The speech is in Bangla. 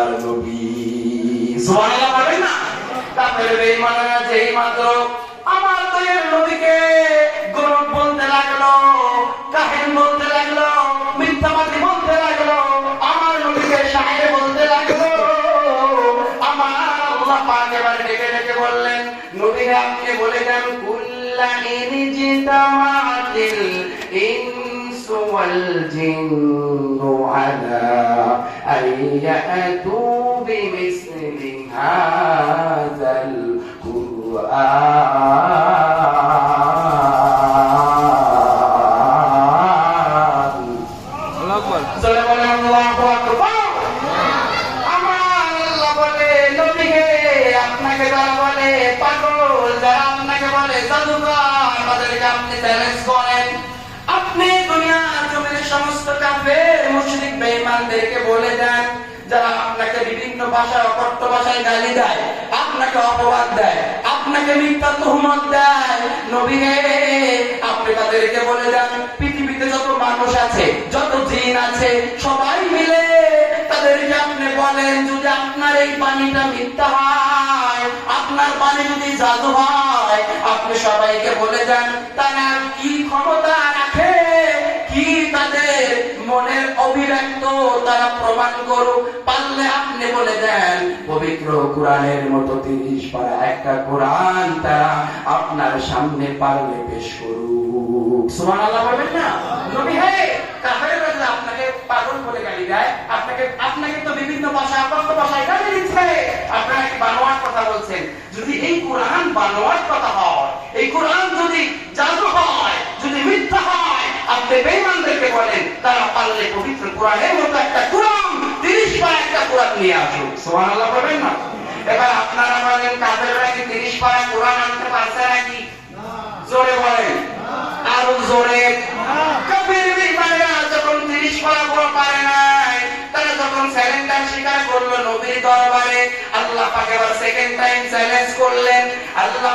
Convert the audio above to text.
আল্লাহর নবী। সুবহানাল্লাহ বলেন না? কাফের বেঈমানরা যেই মাত্র আমার দয়ার নবীকে গরব বলতে লাগলো, কাহিন বলতে লাগলো, মিথ্যাবাদী বলতে লাগলো, আমার নবীকে শায়ের বলতে লাগলো, আমার আল্লাহ পাক এবার ডেকে ডেকে বললেন, নবীকে আপনি বলে দেন, কুল্লা ইনজিতামাতিল ইনসু ওয়াল জিন্নু আলা আইয়াতু বিমিসলি হাযাল কুরআন। আল্লাহু আকবার। চলে বলেন আল্লাহু আকবার। আমার আল্লাহ বলে নবীকে আপনাকে যারা বলে পাগল, যারা আপনাকে বলে জাদুকর, তাদেরকে আপনি চ্যালেঞ্জ করেন। আপনি দুনিয়ার জমিনের সমস্ত কাফের মুশরিক বেঈমানদেরকে বলে দেন, যারা আপনাকে বিভিন্ন ভাষায় অকথ্য ভাষায় গালি দেয়, আপনাকে অপবাদ দেয়, আপনাকে মিথ্যা তুহমত দেয়, নবী হে আপনি তাদেরকে বলে দেন, পৃথিবীতে যত মানুষ আছে, যত জিন আছে, সবাই মিলে তাদেরকে আপনি বলেন, যদি আপনার এই পানিটা মিথ্যা হয়, আপনার পানি যদি জাদু হয়, আপনি সবাইকে বলে দেন তারা কি ক্ষমতা রাখে, কি তাদের মনের অভিব্যক্ত তারা প্রমাণ করুক। পারলে আপনি বলে দেন পবিত্র কোরআনের মতো 30 পারা একটা কোরআন তারা আপনার সামনে পারলে পেশ করুক। সুবহানাল্লাহ বলবেন না? নবী হে কাফেররা যদি আপনাকে পাগল বলে গালি দেয়, আপনাকে তো বিভিন্ন ভাষা অকথ্য ভাষায় গালি দিচ্ছে, আপনারা কি বানোয়াট কথা বলছেন। যদি এই কোরআন বানোয়াট কথা হয়, এই কোরআন যদি জাদু হয়, যদি মিথ্যা হয়, আপনি বেঈমানদেরকে বলেন তারা পারলে পবিত্র কোরআনের মতো একটা কোরআন 30 পারা একটা কোরআন নিয়ে আসুক। সুবহানাল্লাহ বলবেন না? এবার আপনারা বলেন কাফেররা কি 30 পারা কোরআন আনতে পারছে নাকি? জোরে বলেন, আরো জোরে। কাফের বেঈমানরা যখন 30 পারা কোরআন পারে নাই, তারা যখন স্যালেন্ডার স্বীকার করলো নবীর দরবারে, আল্লাহ পাক এবার সেকেন্ড টাইম চ্যালেঞ্জ করলেন। আল্লাহ